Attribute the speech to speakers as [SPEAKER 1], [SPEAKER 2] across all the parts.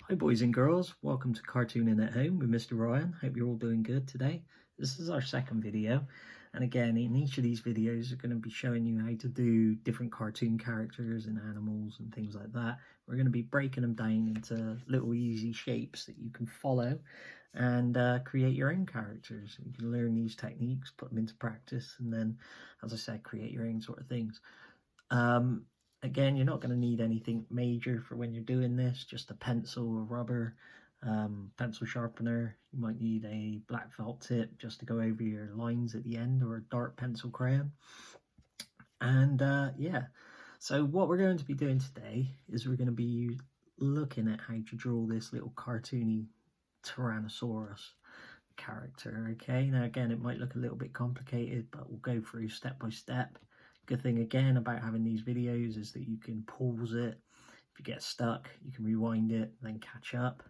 [SPEAKER 1] Hi boys and girls, welcome to Cartooning at Home with Mr. Ryan. Hope you're all doing good today. This is our second video, and again in each of these videos we're going to be showing you how to do different cartoon characters and animals and things like that. We're going to be breaking them down into little easy shapes that you can follow and create your own characters. You can learn these techniques, put them into practice, and then, as I said, create your own sort of things. Again, you're not going to need anything major for when you're doing this, just a pencil, a rubber, pencil sharpener. You might need a black felt tip just to go over your lines at the end, or a dark pencil crayon. And yeah, so what we're going to be doing today is we're going to be looking at how to draw this little cartoony Tyrannosaurus character. Okay, now again, it might look a little bit complicated, but we'll go through step by step. Good thing again about having these videos is that you can pause it. If you get stuck, you can rewind it, then catch up.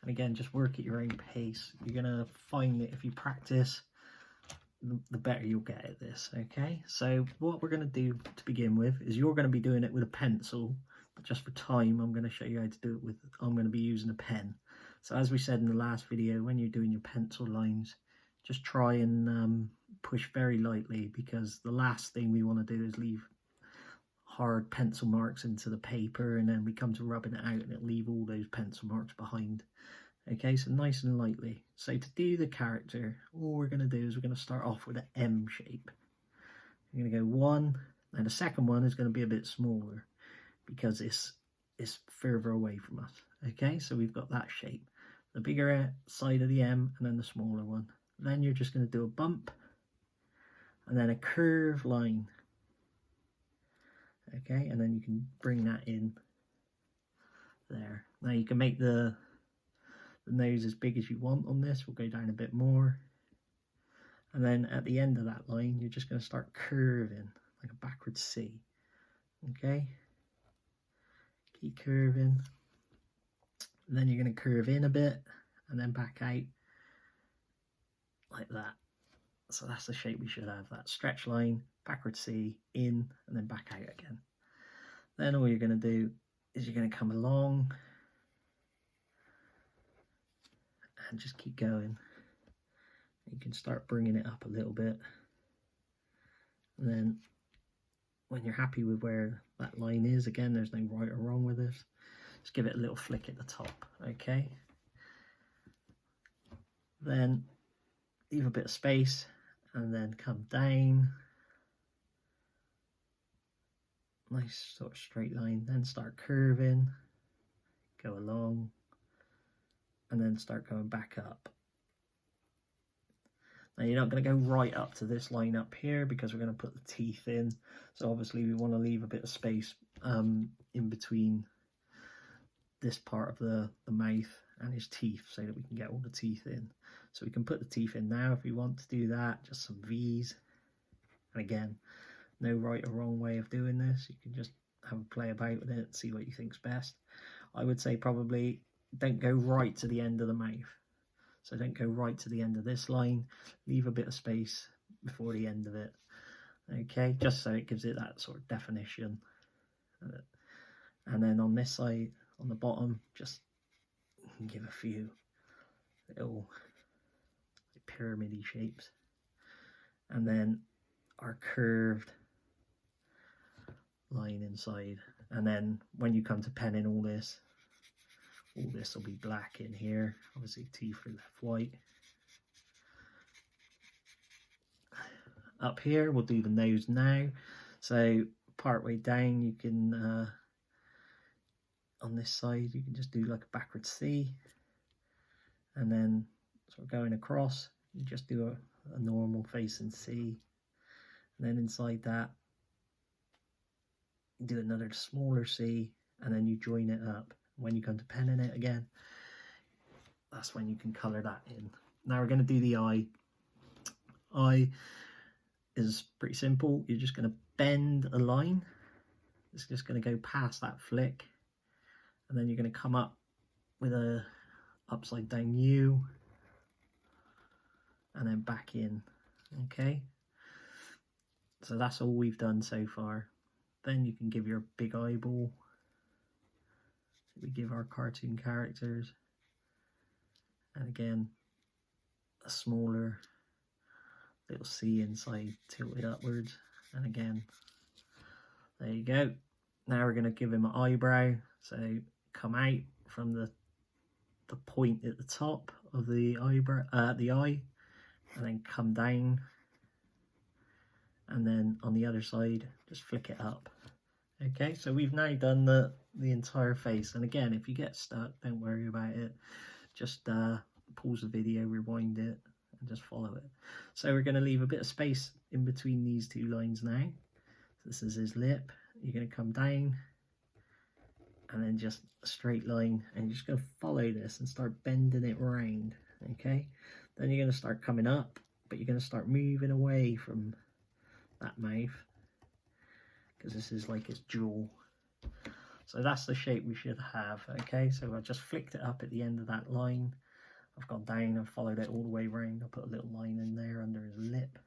[SPEAKER 1] And again, just work at your own pace. You're gonna find that if you practice, the better you'll get at this. Okay, so what we're gonna do to begin with is you're gonna be doing it with a pencil, but just for time, I'm gonna show you how to do it with, I'm gonna be using a pen. So as we said in the last video, when you're doing your pencil lines, just try and push very lightly, because the last thing we want to do is leave hard pencil marks into the paper, and then we come to rubbing it out and it'll leave all those pencil marks behind. Okay, so nice and lightly. So to do the character, all we're going to do is we're going to start off with an M shape. We're going to go one, and the second one is going to be a bit smaller because it's further away from us. Okay, so we've got that shape, the bigger side of the M and then the smaller one. Then you're just going to do a bump and then a curved line. Okay, and then you can bring that in there. Now you can make the nose as big as you want on this. We'll go down a bit more. And then at the end of that line, you're just going to start curving like a backwards C. Okay, keep curving. And then you're going to curve in a bit and then back out like that. So that's the shape we should have, that stretch line, backward C, in, and then back out again. Then all you're going to do is you're going to come along and just keep going. You can start bringing it up a little bit. And then when you're happy with where that line is, again, there's no right or wrong with this, just give it a little flick at the top, okay? Then leave a bit of space and then come down. Nice sort of straight line, then start curving, go along, and then start going back up. Now you're not going to go right up to this line up here because we're going to put the teeth in, so obviously we want to leave a bit of space in between this part of the mouth and his teeth so that we can get all the teeth in. So we can put the teeth in now if we want to do that, just some V's. And again, no right or wrong way of doing this. You can just have a play about with it and see what you think's best. I would say probably don't go right to the end of the mouth. So don't go right to the end of this line. Leave a bit of space before the end of it. Okay, just so it gives it that sort of definition. And then on this side, on the bottom, just give a few little pyramid-y shapes. And then our curved line inside. And then when you come to penning all this will be black in here. Obviously teeth are left white. Up here we'll do the nose now. So part way down you can on this side you can just do like a backward C, and then sort of going across you just do a normal facing C, and then inside that you do another smaller C, and then you join it up. When you come to penning it again, that's when you can colour that in. Now we're going to do the eye. Eye is pretty simple. You're just going to bend a line. It's just going to go past that flick, and then you're going to come up with a upside down U, and then back in. Okay, so that's all we've done so far. Then you can give your big eyeball we give our cartoon characters. And again, a smaller little C inside tilted upwards. And again, there you go. Now we're going to give him an eyebrow. So come out from the point at the top of the eyebrow, the eye, and then come down. And then on the other side, just flick it up. Okay, so we've now done the entire face. And again, if you get stuck, don't worry about it. Just pause the video, rewind it, and just follow it. So we're going to leave a bit of space in between these two lines now. So this is his lip. You're going to come down, and then just a straight line, and you're just going to follow this and start bending it round. Okay, then you're going to start coming up, but you're going to start moving away from that mouth, because this is like his jaw. So that's the shape we should have. Okay, so I just flicked it up at the end of that line. I've gone down and followed it all the way around. I'll put a little line in there under his lip.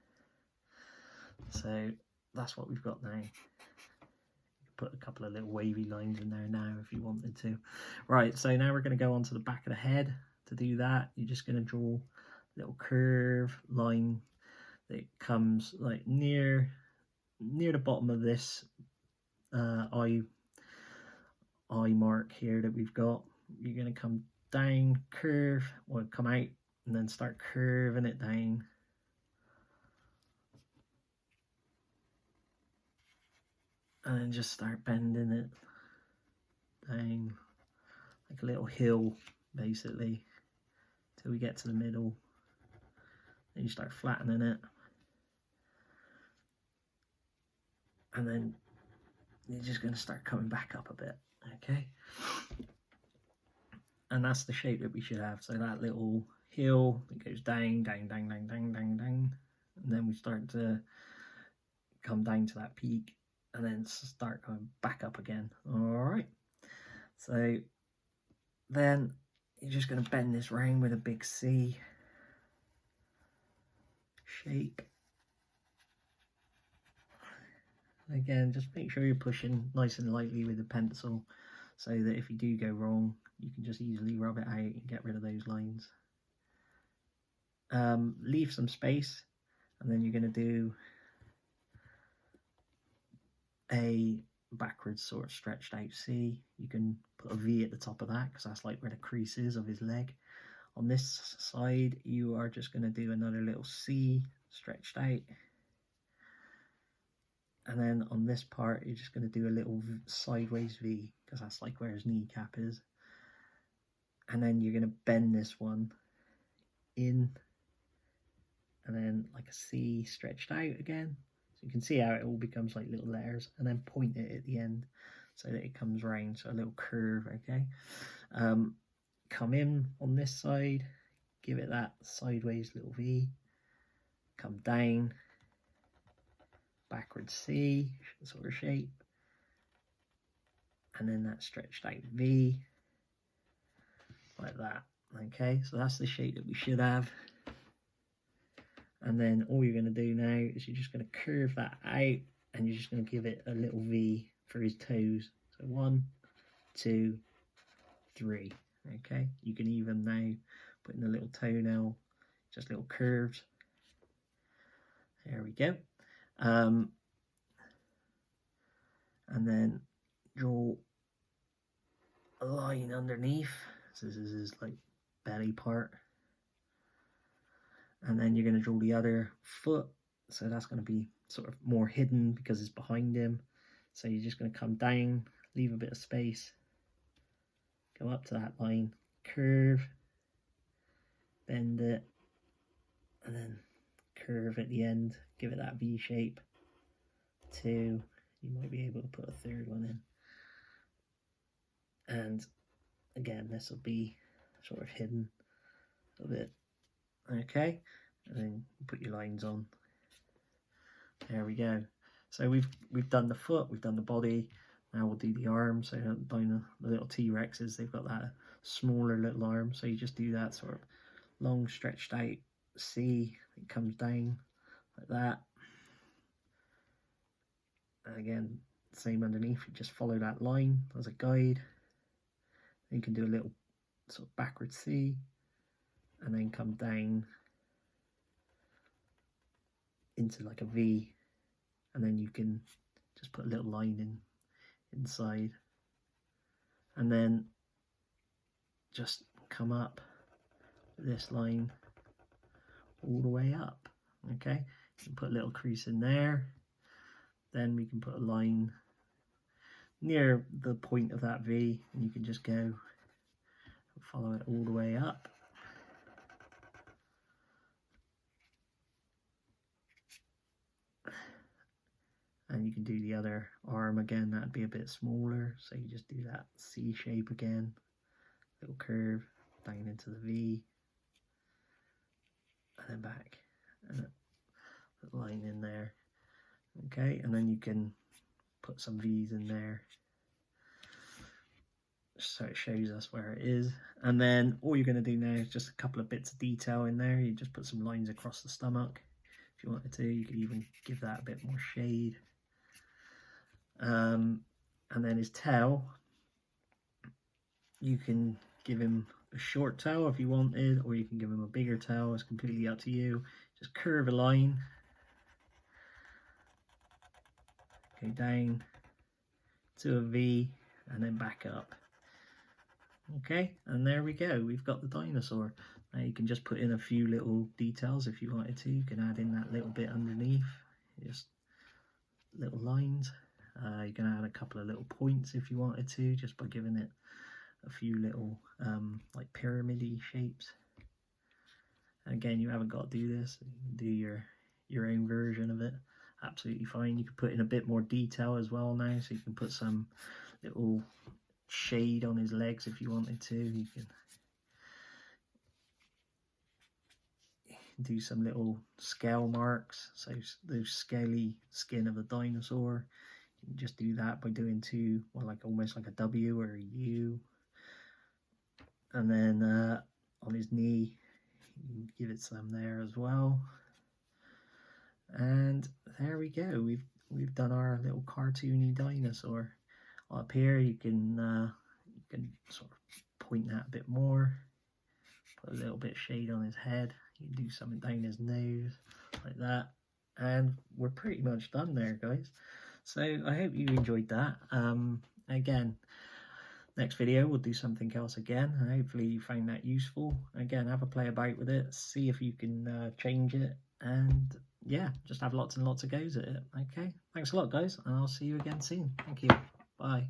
[SPEAKER 1] So that's what we've got now. Put a couple of little wavy lines in there now if you wanted to. Right, so now we're going to go on to the back of the head. To do that, you're just going to draw a little curve line that comes like near the bottom of this eye mark here that we've got. You're going to come down, curve, or come out, and then start curving it down. And then just start bending it down like a little hill, basically, till we get to the middle. Then you start flattening it. And then you're just going to start coming back up a bit, okay? And that's the shape that we should have. So that little hill that goes down, down, down, down, down, down, down. And then we start to come down to that peak, and then start going back up again. All right. So then you're just going to bend this round with a big C shape. Again, just make sure you're pushing nice and lightly with the pencil, so that if you do go wrong, you can just easily rub it out and get rid of those lines. Leave some space, and then you're going to do a backwards sort of stretched out C. You can put a V at the top of that, because that's like where the crease is of his leg. On this side, you are just going to do another little C stretched out. And then on this part, you're just going to do a little sideways V, because that's like where his kneecap is. And then you're going to bend this one in, and then like a C stretched out again. So you can see how it all becomes like little letters, and then point it at the end so that it comes round, so a little curve, okay? Come in on this side, give it that sideways little V, come down, backward C sort of shape, and then that stretched out V, like that, okay? So that's the shape that we should have. And then all you're going to do now is you're just going to curve that out, and you're just going to give it a little V for his toes. So 1, 2, 3. Okay, you can even now put in a little toenail, just little curves. There we go. And then draw a line underneath. So this is his like belly part. And then you're going to draw the other foot, so that's going to be sort of more hidden because it's behind him. So you're just going to come down, leave a bit of space, go up to that line, curve, bend it, and then curve at the end, give it that V shape. 2, you might be able to put a third one in. And again, this will be sort of hidden a bit. Okay, and then put your lines on. There we go. So we've done the foot, we've done the body. Now we'll do the arm. So down the little T-Rexes, they've got that smaller little arm. So you just do that sort of long stretched out C. It comes down like that. And again, same underneath. You just follow that line as a guide. You can do a little sort of backward C and then come down into like a V, and then you can just put a little line in inside, and then just come up this line all the way up. Okay, you can put a little crease in there, then we can put a line near the point of that V, and you can just go and follow it all the way up. And you can do the other arm again, that'd be a bit smaller, so you just do that C shape again, little curve down into the V, and then back, and put a line in there. Okay, and then you can put some V's in there so it shows us where it is. And then all you're going to do now is just a couple of bits of detail in there. You just put some lines across the stomach if you wanted to. You could even give that a bit more shade. And then his tail, you can give him a short tail if you wanted, or you can give him a bigger tail. It's completely up to you. Just curve a line, go down to a V, and then back up. Okay, and there we go, we've got the dinosaur. Now you can just put in a few little details if you wanted to. You can add in that little bit underneath, just little lines. You can add a couple of little points if you wanted to, just by giving it a few little like pyramid-y shapes. And again, you haven't got to do this, you can do your own version of it, absolutely fine. You can put in a bit more detail as well now, so you can put some little shade on his legs if you wanted to. You can do some little scale marks, so those scaly skin of the dinosaur. You can just do that by doing two, well, like almost like a W or a U. And then on his knee, you can give it some there as well. And there we go. We've done our little cartoony dinosaur. Up here, you can sort of point that a bit more. Put a little bit of shade on his head. You can do something down his nose like that. And we're pretty much done there, guys. So I hope you enjoyed that. Again, next video we'll do something else again. Hopefully you found that useful. Again, have a play about with it. See if you can change it. And yeah, just have lots and lots of goes at it. Okay, thanks a lot, guys. And I'll see you again soon. Thank you. Bye.